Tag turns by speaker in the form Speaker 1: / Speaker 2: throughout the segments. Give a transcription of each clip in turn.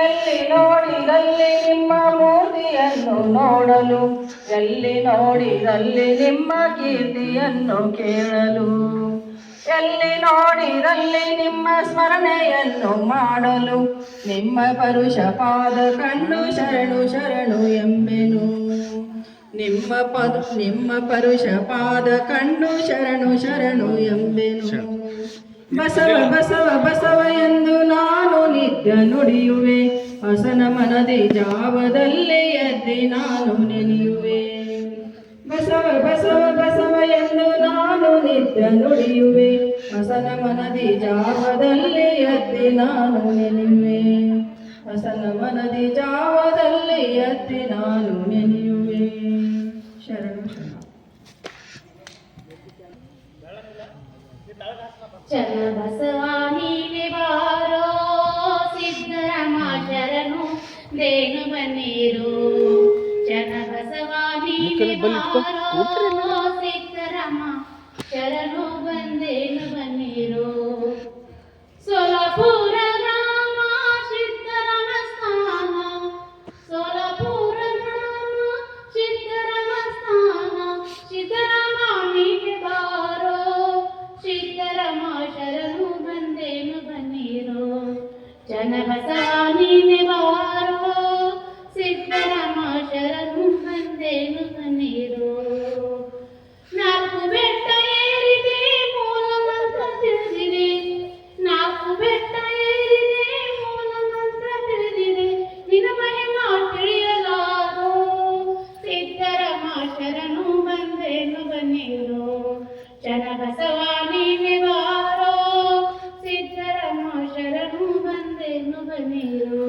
Speaker 1: ಎಲ್ಲಿ ನೋಡಿದಲ್ಲಿ ನಿಮ್ಮ ಮೂರ್ತಿಯನ್ನು ನೋಡಲು, ಎಲ್ಲಿ ನೋಡಿದಲ್ಲಿ ನಿಮ್ಮ ಕೀರ್ತಿಯನ್ನು ಕೇಳಲು, ಎಲ್ಲಿ ನೋಡಿದಲ್ಲಿ ನಿಮ್ಮ ಸ್ಮರಣೆಯನ್ನು ಮಾಡಲು, ನಿಮ್ಮ ಪರುಷ ಪಾದ ಕಂಡು ಶರಣು ಶರಣು ಎಂಬೆನು. ನಿಮ್ಮ ಪರುಷ ಪಾದ ಕಂಡು ಶರಣು ಶರಣು ಎಂಬೆನು. ಬಸವ ಬಸವ ಬಸವ ಎಂದು ನಾನು ನಿತ್ಯ ನುಡಿಯುವೆ, ಹಸನ ಮನದಿ ಜಾವದಲ್ಲಿ ಎದ್ದಿ ನಾನು ನೆನೆಯುವೆ. ಬಸವ ಬಸವ ಬಸವ ಎಂದು ನಾನು ನಿತ್ಯ ನುಡಿಯುವೆ, ಹಸನ ಮನದಿ ಜಾವದಲ್ಲಿ ಎದ್ದಿ ನಾನು ನೆನೆಯುವೆ. ಹಸನ ಮನದಿ ಜಾವದಲ್ಲಿ ಎದ್ದಿ ನಾನು ನೆನೆಯುವೆ. ಶರಣು ಶರಣ.
Speaker 2: ಚನ್ನಬಸವ ನೀನೆ ಬಾರೋ, ಸಿದ್ದರಾಮ ಶರಣು ದೇನು ಬನ್ನಿರು. ಚನ್ನಬಸವ ನೀನೆ ಬಾರೋ, ಸಿದ್ದರಾಮ ಶರಣು ಬಂದೇನು ಬನ್ನಿರು. ಸೋಲಾಪುರ ಗ್ರಾಮ ಸಿದ್ದರಾಮ ಸ್ಥಾನ, ಸೋಲಾಪುರ ಗ್ರಾಮ ಸಿದ್ದರಾಮ ಸ್ಥಾನ. ಸಿದ್ದರಾಮ ನೀನೆ ಬಾರೋ, ಸಿದ್ದರಾಮ ಶರಣು ಬಂದೇನು ಬನ್ನಿರು. ಚನ್ನಬಸವ ನೀನೆ ಬಾರೋ, ಸಿದ್ದರಾಮ ಶರಣು ಬಂದೇನು ಬನ್ನಿರು. ನಾಲ್ಕು ಬೆಟ್ಟ ಏರಿದೆ ಮೂಲ ಮಂತ್ರ ತಿಳಿದಿದೆ, ನಾಲ್ಕು ಬೆಟ್ಟ ಏರಿದೆ ಮೂಲ ಮಂತ್ರ ತಿಳಿದಿದೆ. ನಿನ್ನ ಮಹಿಮಾ ತಿಳಿಯಲಾರೋ, ಸಿದ್ದರಾಮ ಶರಣು ಬಂದೇನು ಬನ್ನಿರು. ಚನ್ನಬಸವ ನೀನೆ ಬಾರೋ, ಸಿದ್ದರಾಮ ಶರಣು ಬಂದೇನು ಬನ್ನಿರು.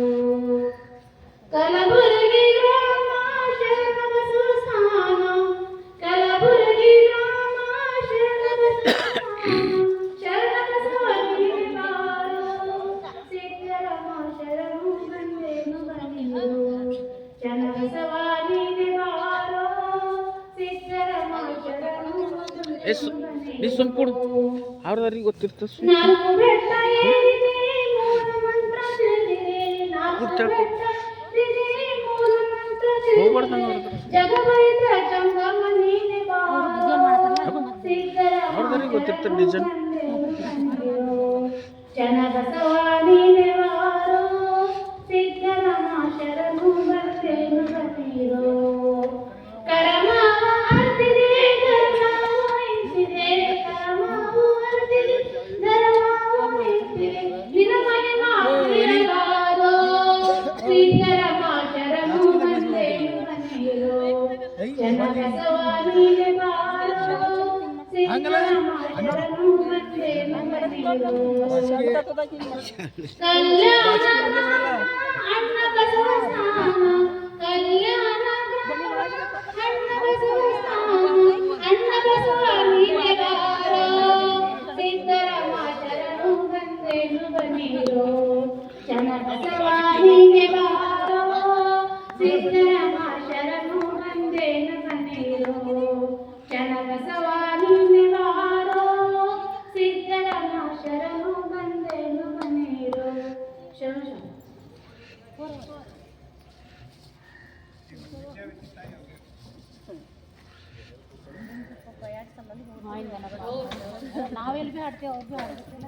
Speaker 2: ಕಲಬುರಗಿ ಗ್ರಾಮ ಶರಣಬಸವ ಸ್ಥಾನ, ಕಲಬುರಗಿ ಗ್ರಾಮ ಶರಣಬಸವ ಸ್ಥಾನ. ಶರಣಬಸವ ನೀನೆ ಬಾರೋ, ಸಿದ್ದರಾಮ ಶರಣು ಬಂದೇನು ಬನ್ನಿರು. ಚನ್ನಬಸವ ನೀನೆ ಬಾರೋ, ಸಿದ್ದರಾಮ ಶರಣು
Speaker 3: ಅವ್ರದವ್ರಿಗೆ ಗೊತ್ತಿರ್ತ.
Speaker 2: ನಾಲ್ಕು ಬೆಟ್ಟ ಏರಿದೆ ಮೂಲ ಮಂತ್ರ ತಿಳಿದಿದೆ, ನಾಲ್ಕು ಬೆಟ್ಟ ಏರಿದೆ ಮೂಲ ಮಂತ್ರ ತಿಳಿದಿದೆ. ಜಗವೈದ ಜಂಗಮ ನೀನೆ ಬಾರೋ, ಸಿದ್ದರಾಮ
Speaker 3: ಗೊತ್ತಿರ್ತಾರೆ ಡಿಸೈನ್.
Speaker 2: ಚನ್ನಬಸವ ನೀನೆ ಬಾರೋ, ಸಿದ್ದರಾಮ ಶರಣು ಬಂದೇನು ಬನ್ನಿರು. ಕರಮಾವ ಅರ್ತಿದೆ ಧರ್ಮಾವು ಎಂತಿದೆ, ಕರಮಾವು ಅರ್ತಿದೆ ಧರ್ಮಾವು ಎಂತಿದೆ. ನಿನ್ನ ಮಹಿಮಾ ತಿಳಿಯಲಾರೋ, ಸಿದ್ದರಾಮ ಶರಣು ಬಂದೇನು ಬನ್ನಿರು. ಚನ್ನಬಸವ ನೀನೆ ಬಾರೋ, ಸಿದ್ದರಾಮ ಶರಣು ಬಂದೇನು ಬನ್ನಿರು. ಕಲ್ಯಾಣ ಅಣ್ಣ ಬಸವ ಸ್ಥಾನ, ಕಲ್ಯಾಣ ಅಣ್ಣ ಬಸವ ಸ್ಥಾನ. ಅಣ್ಣ ಬಸವ ನೀನೆ ಬಾರೋ, ಸಿದ್ದರಾಮ ಶರಣು ಬಂದೇನು ಬನ್ನಿರು. ಚನ್ನಬಸವ ನೀನೆ ಬಾರೋ, ಸಿದ್ದರಾಮ ಶರಣು ಬಂದೇನು ಬನ್ನಿರು. ಚನ್ನಬಸವ ನೀನೆ ಬಾರೋ, ಸಿದ್ದರಾಮ ಶರಣು ಬಂದೇನು ಬನ್ನಿರು. ಶರಣು ಶರಣ.
Speaker 4: ನಾವೆಲ್ಲಿ ಭೀ ಆಡ್ತೇವೆ, ಅವ್ರು ಭೀ ಆಡ್ಬೇಕಲ್ಲ.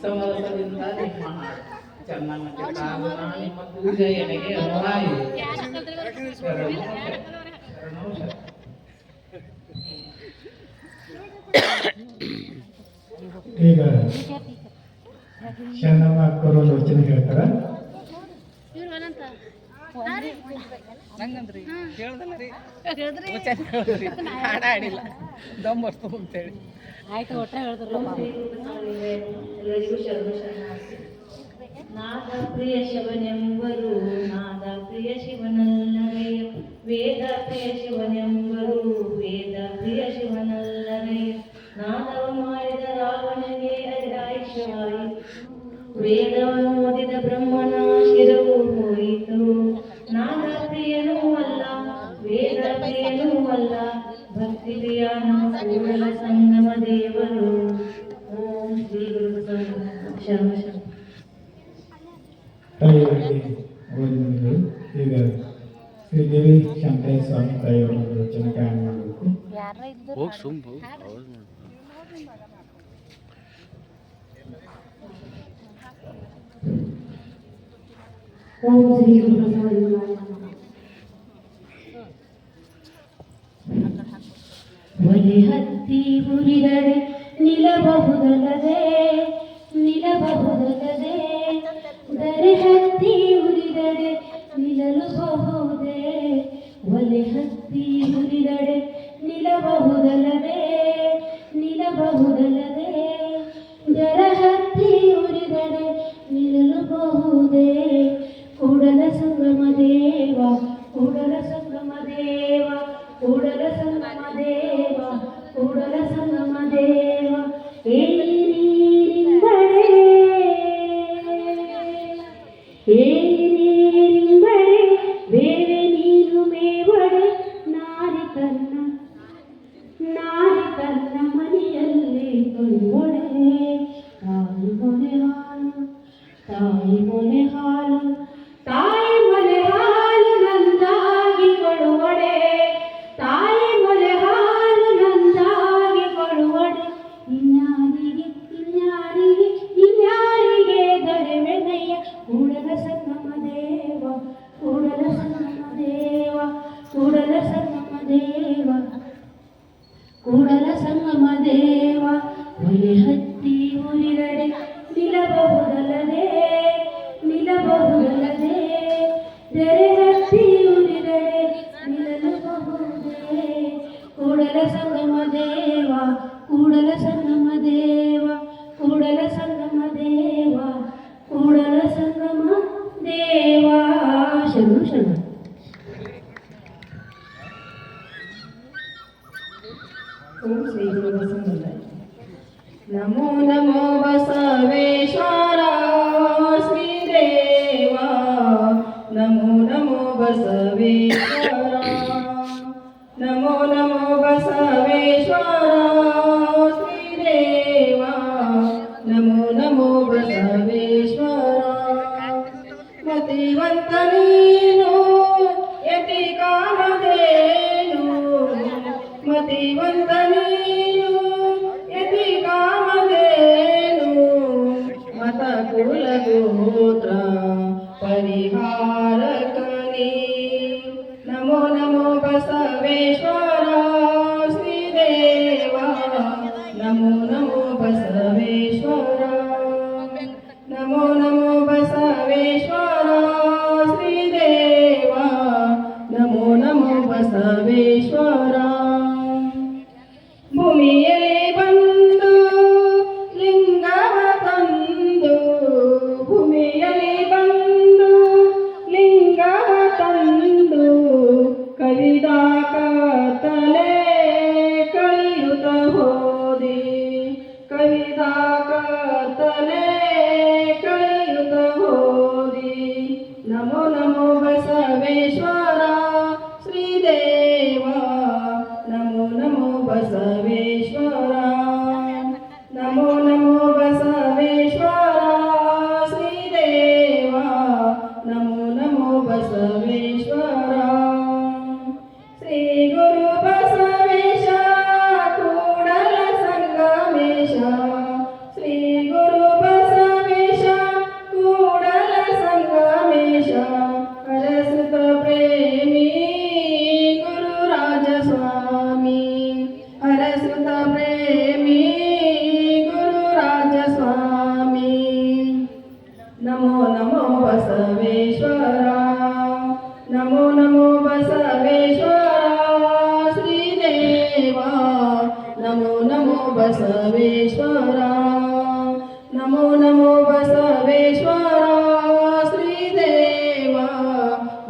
Speaker 1: ಸಮರಸದಿಂದ ನಿಮ್ಮ ಚನ್ನಮ್ಮಕ್ಕೆ ಕಾರಣ ನಿಮ್ಮ ಪೂಜೆ ಎಡೆಗೆ ಅನುವಾಯಿ.
Speaker 5: ಈಗ ಚೆನ್ನಮ್ಮ ಅಕ್ಕರು ಯೋಚನೆ ಹೇಳ್ತಾರ.
Speaker 3: ನಂಗಂದ್ರಿ ಕೇಳ್ದಲ್ಲ ರೀ, ಹಾಡ ಆಡಿಲ್ಲ ದಮ್ ಬರ್ತು ಅಂತೇಳಿ.
Speaker 4: ಆಯ್ತು, ಒಟ್ಟ ಹೇಳಿದ್ರಲ್ಲ.
Speaker 1: ಎಲ್ಲರಿಗೂ ಶರಣು ಶರಣಾರ್ಥಿ. ನಾದ ಪ್ರಿಯ ಶಿವನೆಂಬರು, ನಾದ ಪ್ರಿಯ ಶಿವನಲ್ಲರೆಯ, ವೇದ ಪ್ರಿಯ ಶಿವನೆಂಬರು, ವೇದ ಪ್ರಿಯ ಶಿವನಲ್ಲರೆಯ. ನಾದವ ಮಾಡಿದ ರಾವಣನಿಗೆ ಅರಿದಾಯಿಷವಾಯಿತು, ವೇದವನ್ನು ಓದಿದ ಬ್ರಹ್ಮನ ಶಿರವು ಹೋಯಿತು. ನಾದ ಪ್ರಿಯನು ಬಲ್ಲ ಭಕ್ತಿಯ ನಮ್ಮ ಕೂಡಲ ಸಂಗಮ ದೇವರು. ಓಂ ಶ್ರೀ ಗುರು ಶರಣ ಶರಣ.
Speaker 5: ತಾಯಿಯವರಿಗೆ ವಂದನೆಗಳು. ಈಗ ಶ್ರೀದೇವಿ ಶಾಂತಯ್ಯ ಸ್ವಾಮಿ ತಾಯಿಯವರ ವಚನ ಗಾಯನ ಮಾಡಬೇಕು.
Speaker 3: ಹೋಗಿ ಸುಂಬು
Speaker 1: ಓಂ ಶ್ರೀ ಗುರು ಬಸವಲಿಂಗಾಯ ನಮಃ. ಒಲೆ ಹತ್ತಿ ಉರಿದರೆ ನಿಲ್ಲಬಹುದಲ್ಲದೆ ನಿಲ್ಲಬಹುದಲ್ಲದೆ, ದರೆ ಹತ್ತಿ ಉರಿದರೆ ನಿಲ್ಲಬಹುದೇ. ಒಲೆ ಹತ್ತಿ ಉರಿದರೆ ನಿಲ್ಲಬಹುದಲ್ಲದೆ ನಿಲ್ಲಬಹುದಲ್ಲದೆ, ಜರ ಹತ್ತಿ ಉರಿದರೆ ನಿಲ್ಲಬಹುದೇ. ಕೂಡಲ ಸಂಗಮ ದೇವ ಕೂಡಲ ಸಂಗಮ ದೇವ ಕೂಡಲ ಸಂಗಮ ದೇವ ಕೂಡಲ ಸಂಗಮ ದೇವ. ಏನಿಂಬರೆ ಏನಿಂಬರೆ ಬೇರೆ ನೀರು ಮೇವಡೆ, ನಾರಿ ತನ್ನ ಮನೆಯಲ್ಲಿ ಕೊಡುವಡೆ. ತಾಯಿ ಮೊಲೆ ಹಾಲು ತಾಯಿ ಮೊಲೆ ಹಾಲು ತಾಯಿ ಮೊಲೆ ಹಾಲು ನಂದಾಗಿ ಕೊಡುವಡೆ. ತಾಯಿ ಮೊಲೆ ಹಾಲು ನಂದಾಗಿ ಕೊಡುವಡೆ. ಇನ್ಯಾರಿಗೆ ಇನ್ಯಾರಿಗೆ ಇನ್ಯಾರಿಗೆ ದೊರೆವೆನಯ್ಯ. ಕೂಡಲ ಸಂಗಮ ದೇವ ಕೂಡಲ ಸಂಗಮ ದೇವ ಕೂಡಲ ಸಂಗಮ ದೇವ ಕೂಡಲ ಸಂಗಮ ದೇವ. ಒಲೆ ಹತ್ತಿ ಉರಿದರೆ ನಿಲ್ಲಬಹುದಲ್ಲದೆ ನಿಲ್ಲಬಹುದಲ್ಲದೆ, ಜರೆ ಹತ್ತಿ ಉರಿದರೆ ನಿಲ್ಲಬಹುದೇ. ಕೂಡಲ ಸಂಗಮ ದೇವ ಕೂಡಲ ಸಂಗಮ ದೇವ ಕೂಡಲ ಸಂಗಮ ದೇವ ಕೂಡಲ ಸಂಗಮ ದೇವ. ಶರಣು ಶರಣ. ಓಂ ಶ್ರೀ ಗುರು ಬಸವಲಿಂಗಾಯ. ನಮೋ ನಮೋ ಬಸವೇಶ್ವರ ಶ್ರೀದೇವ. ನಮೋ ನಮೋ ಬಸವೇಶ್ವರ. ನಮೋ ನಮೋ ಬಸವೇಶ್ವರ ಶ್ರೀದೇವ. ನಮೋ ನಮೋ ಬಸವೇಶ್ವರ. ಮತಿವಂತ ನೀನು ಯತಿ ಕಾಮಧೇನು, ಮತಿವಂತ ನೀನು ಯತಿ ಕಾಮಧೇನು. ಮತ ಕುಲ ಗೋತ್ರ ಪರಿಹಾರಕನೇ. ನಮೋ ನಮೋ ಬಸವೇಶ್ವರ ಶ್ರೀದೇವ. ನಮೋ ನಮೋ ಬಸವೇಶ್ವರ. ನಮೋ ನಮೋ ಬಸವೇಶ್ವರ ಶ್ರೀದೇವ. ನಮೋ ನಮೋ ಬಸವೇಶ್ವರ. ಭೂಮಿಯಲ್ಲಿ ಬಂದು ಲಿಂಗವ ತಂದು, ಭೂಮಿಯಲ್ಲಿ ಬಂದು ಲಿಂಗವ ತಂದು, ಕವಿದಾಕ ತಲೆ ಕಳೆಯುತ್ತ ಹೋದಿ. ಕವಿದಾಕ ತಲೆ ಕಳೆಯುತ್ತ ಹೋದಿ. ನಮೋ ನಮೋ ಬಸವೇಶ್ವರ ಶ್ರೀದೇವ. ನಮೋ ನಮೋ ಬಸವೇಶ್ವರ. ನಮೋ ನಮೋ ಬಸವೇಶ್ವರ ಶ್ರೀದೇವ. ನಮೋ ನಮೋ ಬಸವೇಶ್ವರ. ಶ್ರೀ ಗುರು ಬಸವೇಶ ಕೂಡಲ ಸಂಗಮೇಶ. ಶ್ರೀ ಗುರು ಬಸವೇಶ ಕೂಡಲ ಸಂಗಮೇಶ. ಹರಸುತ ಪ್ರೇಮಿ ಗುರು ರಾಜ ಸ್ವಾಮಿ. ಹರಸುತ ಪ್ರೇಮಿ ಗುರು ರಾಜ ಸ್ವಾಮಿ. ನಮೋ ನಮೋ ಬಸವೇಶ್ವರ. ನಮೋ ನಮೋ ಬಸವೇಶ್ವರ ಶ್ರೀದೇವ. ನಮೋ ನಮೋ ಬಸವೇಶ್ವರ. ನಮೋ ನಮೋ ಬಸವೇಶ್ವರ ಶ್ರೀದೇವ.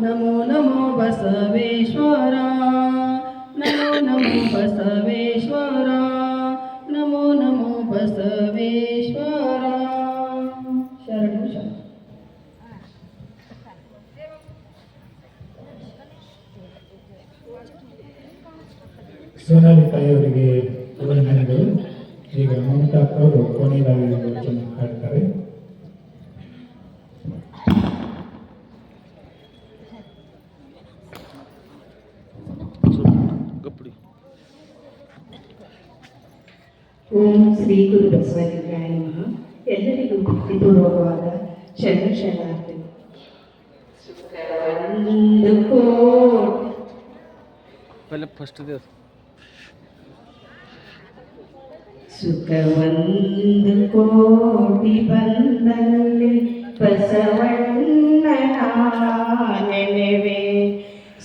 Speaker 1: ನಮೋ ನಮೋ ಬಸವೇಶ್ವರ. ನಮೋ ನಮೋ ಬಸವೇಶ್ವರ. ನಮೋ ನಮೋ ಬಸವೇಶ್ವರ. ಶರಣು ಶರಣ.
Speaker 5: ಸೋನಾಲಿ ತಾಯಿಯವರಿಗೆ ಅಭಿನಂದನೆಗಳು. ಈಗ ಮಮತಾ ಅವರು ಕೊನೆಯದಾಗಿ ವಚನ ಹಾಡ್ತಾರೆ.
Speaker 3: ಗಪ್ಪಡಿ.
Speaker 1: ಓಂ ಶ್ರೀ ಗುರು ಬಸವಲಿಂಗಾಯ ನಮಃ. ಎಲ್ಲರಿಗೂ ಭಕ್ತಿಪೂರ್ವಕವಾದ ಶರಣಾರ್ಥಿ. ಒಂದು ಕೋಟಿ
Speaker 3: ಪಹಲೆ ಫಸ್ಟ್ ದೇ
Speaker 1: ಸುಖವೊಂದು ಕೋಟಿ ಬಂದಲ್ಲಿ ಬಸವಣ್ಣನ ನೆನೆವೆ.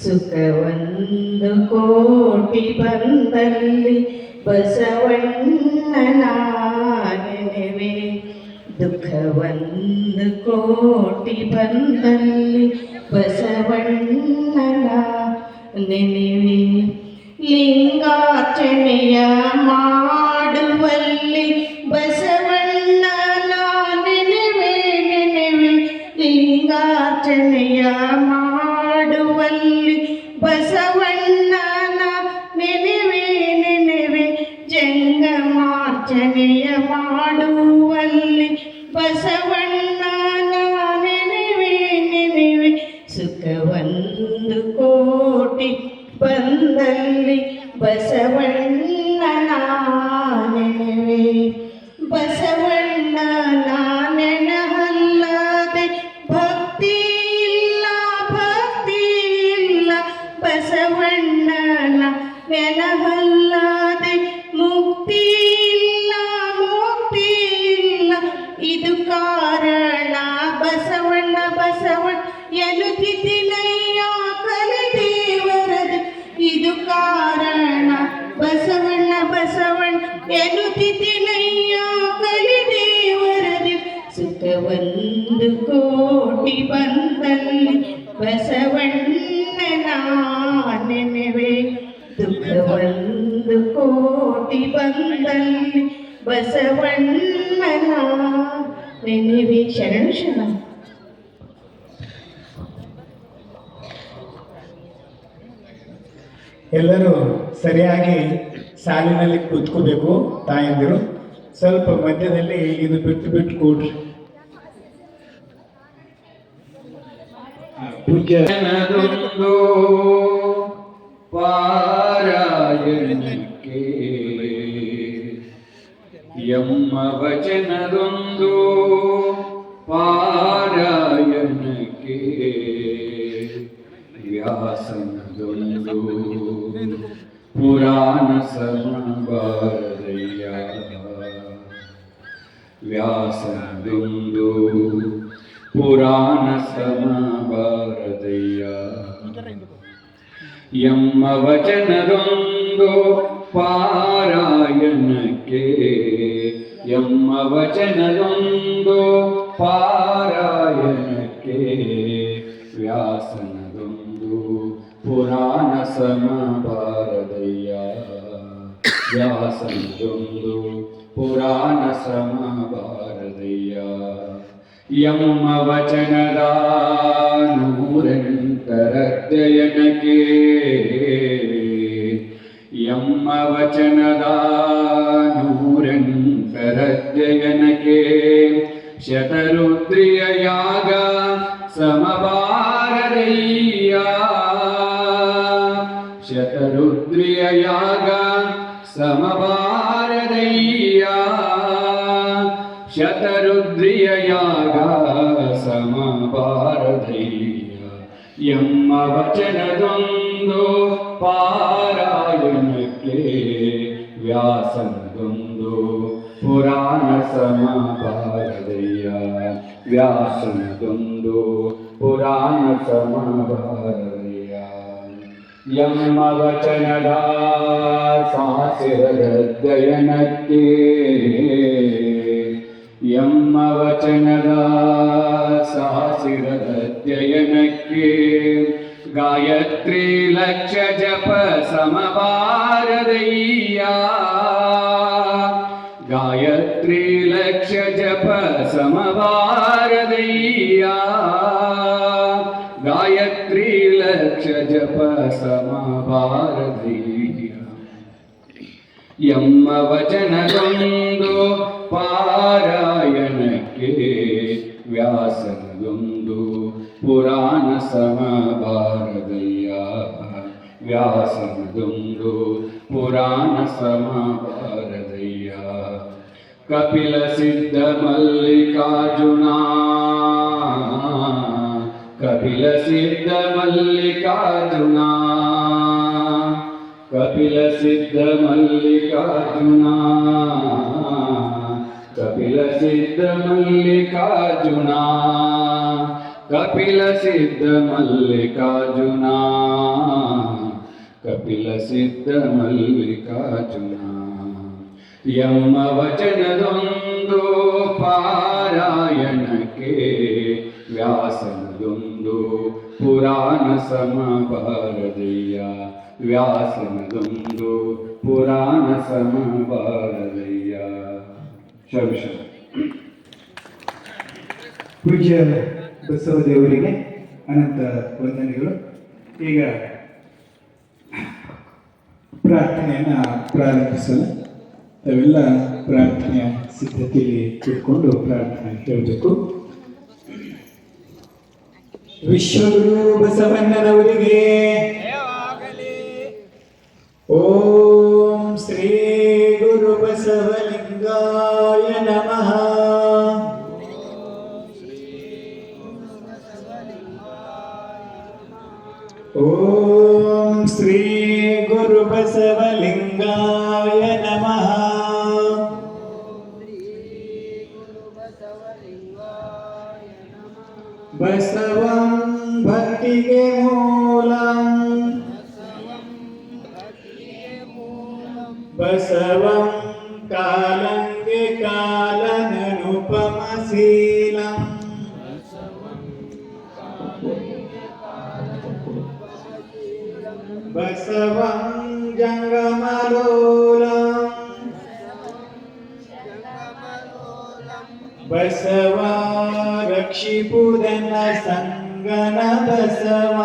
Speaker 1: ಸುಖವೊಂದು ಕೋಟಿ ಬಂದಲ್ಲಿ ಬಸವಣ್ಣನ ನೆನೆವೆ. ದುಃಖವೊಂದು ಕೋಟಿ ಬಂದಲ್ಲಿ ಬಸವಣ್ಣನ ನೆನೆವೆ. ಲಿಂಗಾರ್ಚನೆಯ ಮಾಡುವಲ್ಲಿ ಬಸವಣ್ಣನ ನೆನೆವೆ ನೆನೆವೆ. ಲಿಂಗಾರ್ಚನೆಯ ಮಾಡುವಲ್ಲಿ ಬಸವಣ್ಣನ ನೆನೆವೆ ನೆನೆವೆ. ಜಂಗಮಾರ್ಚನೆಯ ಮಾಡುವಲ್ಲಿ ಬಸವಣ್ಣನ ನೆನೆವೆ ನೆನೆವೆ. ಸುಖವೊಂದು ಕೋಟಿ ಬಂದಲ್ಲಿ ಬಸವಣ್ಣನ ನೆನೆವೆ. ಬಸವಣ್ಣನ ನೆನಹಲ್ಲದೆ ಭಕ್ತಿ ಇಲ್ಲ ಭಕ್ತಿ ಇಲ್ಲ. ಬಸವಣ್ಣನ ನೆನಹಲ್ಲದೆ ಮುಕ್ತಿ ಇಲ್ಲ ಮುಕ್ತಿ ಇಲ್ಲ. ಇದು ಕಾರಣ ಬಸವಣ್ಣ ಬಸವಣ್ಣ ಎನ್ನುತ್ತಿದ್ದನಯ್ಯ ಕಲಿದೇವರದು. ಇದು ಕಾರಣ ಬಸವಣ್ಣ ಬಸವಣ್ಣ ಎನ್ನುತ್ತಿದ್ದನಯ್ಯ ಕಲಿದೇವರದು. ಸುಖವೊಂದು ಕೋಟಿ ಬಂದಲ್ಲಿ ಬಸವಣ್ಣನ ನೆನೆವೆ. ದುಃಖವೊಂದು ಕೋಟಿ ಬಂದಲ್ಲಿ ಬಸವಣ್ಣನ ನೆನೆವೆ. ಶರಣು ಶರಣ.
Speaker 5: ಎಲ್ಲರೂ ಸರಿಯಾಗಿ ಸಾಲಿನಲ್ಲಿ ಕೂತ್ಕೋಬೇಕು. ತಾಯಂದಿರು ಸ್ವಲ್ಪ ಮಧ್ಯದಲ್ಲಿ ಇದು ಬಿಟ್ಟು ಬಿಟ್ಟು ಕೂಡ್ರಿ.
Speaker 6: ಜನದೊಂದು ಪಾರಾಯಣಕ್ಕೆ ಎಮ್ಮ ವಚನದೊಂದು ಪಾರಾಯಣಕ್ಕೆ ವ್ಯಾಸನದೊಂದು ಪುರಾಣ ಸಮಬಾರದಯ್ಯ. ವ್ಯಾಸನದೊಂದು ಪುರಾಣ ಸಮಬಾರದಯ್ಯ. ಎಮ್ಮ ವಚನದೊಂದು ಪಾರಾಯಣಕ್ಕೆ ಎಮ್ಮ ವಚನದೊಂದು ಪಾರಾಯಣಕ್ಕೆ ವ್ಯಾಸನದೊಂದು ಪುರಾಣ ಸಮಬಾರದಯ್ಯ. ವ್ಯಾಸನದೊಂದು ಪುರಾಣ ಸಮಬಾರದಯ್ಯ. ಎಮ್ಮ ವಚನದ ನೂರೆಂಟರಧ್ಯಯನಕ್ಕೆ ಎಮ್ಮ ವಚನದ ನೂರೆಂಟರಧ್ಯಯನಕ್ಕೆ ಶತರುದ್ರಿಯ ಯಾಗ ಸಮಬಾರದಯ್ಯ. ಶತರುದ್ರಿಯ ಯಾಗ ಸಮಬಾರದಯ್ಯ. ಶತರುದ್ರಿಯ ಯಾಗ ಸಮಬಾರದಯ್ಯ. ಎಮ್ಮ ವಚನದೊಂದು ಪಾರಾಯಣಕ್ಕೆ ವ್ಯಾಸನದೊಂದು ಪುರಾಣ ಸಮಬಾರದಯ್ಯ. ವ್ಯಾಸನದೊಂದು ಪುರಾಣ ಸಮಬಾರದಯ್ಯ. ಎಮ್ಮ ವಚನದ ಸಾಸಿರದಧ್ಯಯನಕ್ಕೆ ಎಮ್ಮ ವಚನದ ಸಾಸಿರದಧ್ಯಯನಕ್ಕೆ ಗಾಯತ್ರಿ ಲಕ್ಷ ಜಪ ಸಮಬಾರದಯ್ಯ. ಗಾಯತ್ರಿ ಲಕ್ಷ ಜಪ ಸಮಬಾರದಯ್ಯ. ಗಾಯತ್ರಿ ಲಕ್ಷ ಜಪ ಸಮಬಾರದಯ್ಯ. ಎಮ್ಮ ವಚನದೊಂದು ಪಾರಾಯಣಕ್ಕೆ ವ್ಯಾಸನದೊಂದು ಪುರಾಣ ಸಮಬಾರದಯ್ಯ. ವ್ಯಾಸನದೊಂದು ಪುರಾಣ ಸಮಬಾರದಯ್ಯ. ಕಪಿಲ ಸಿದ್ಧ ಮಲ್ಲಿಕಾರ್ಜುನ, ಕಪಿಲ ಸಿದ್ಧ ಮಲ್ಲಿಕಾರ್ಜುನ, ಕಪಿಲ ಸಿದ್ಧ ಮಲ್ಲಿಕಾರ್ಜುನ, ಕಪಿಲ ಸಿದ್ಧ ಮಲ್ಲಿಕಾರ್ಜುನ, ಕಪಿಲ ಸಿದ್ಧ ಮಲ್ಲಿಕಾರ್ಜುನ, ಕಪಿಲ ಸಿದ್ಧ ಮಲ್ಲಿಕಾರ್ಜುನ. ಎಮ್ಮ ವಚನದೊಂದು ಪಾರಾಯಣಕ್ಕೆ ವ್ಯಾಸನದೊಂದು ಪುರಾಣ ಸಮಬಾರದಯ್ಯ. ವ್ಯಾಸನದೊಂದು ಪುರಾಣ ಸಮಬಾರದಯ್ಯ. ಶರ್ಮ
Speaker 5: ಪೂಜ್ಯ ಬಸವದೇವರಿಗೆ ಅನಂತ ವಂದನೆಗಳು. ಈಗ ಪ್ರಾರ್ಥನೆಯನ್ನು ಪ್ರಾರಂಭಿಸಲು ತಾವೆಲ್ಲ ಪ್ರಾರ್ಥನೆಯ ಸಿದ್ಧತೆಯಲ್ಲಿ ಕೂತ್ಕೊಂಡು ಪ್ರಾರ್ಥನೆ ಹೇಳಬೇಕು. ವಿಶ್ವಗುರು ಬಸವಣ್ಣನವರಿಗೆ ಓಂ ಶ್ರೀ ಗುರು ಬಸವಲಿಂಗಾಯ ನಮಃ. ಓಂ ಶ್ರೀ ಗುರು ಬಸವಲಿಂಗಾಯ ನಮಃ. ಬಸವಂ ಭಕ್ತಿಗೆ ಮೂಲಂ, ಬಸವಂ ಕಾಲಂಗೆ ಕಾಲನನುಪಮಶೀಲಂ, ಬಸವಂ ಜಂಗಮಲೋಲಂ, ಬಸವ ರಕ್ಷಿಪುದನ ಸಂಗನ ಬಸವ,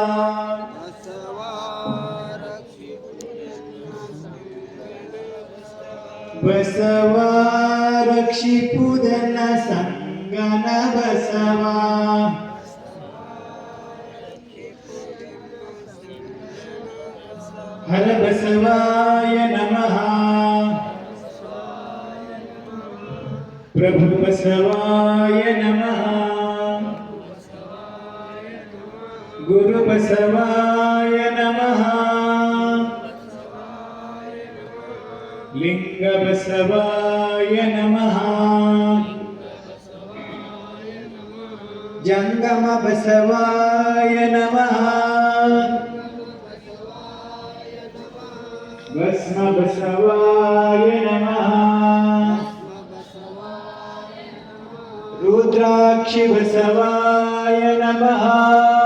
Speaker 5: ಬಸವ ರಕ್ಷಿಪುದನ ಸಂಗನ ಬಸವ, ಹರ ಬಸವಾಯ ನಮಃ. ಪ್ರಭು ಬಸವಾಯ ನಮಃ. ಗುರು ಬಸವಾಯ ನಮಃ. ಲಿಂಗ ಬಸವಾಯ ನಮಃ. ಜಂಗಮ ಬಸವಾಯ ನಮಃ. ಭಸ್ಮ ಬಸವಾಯ ನಮಃ. ರುದ್ರಾಕ್ಷಿ ಬಸವಾಯ ನಮಃ.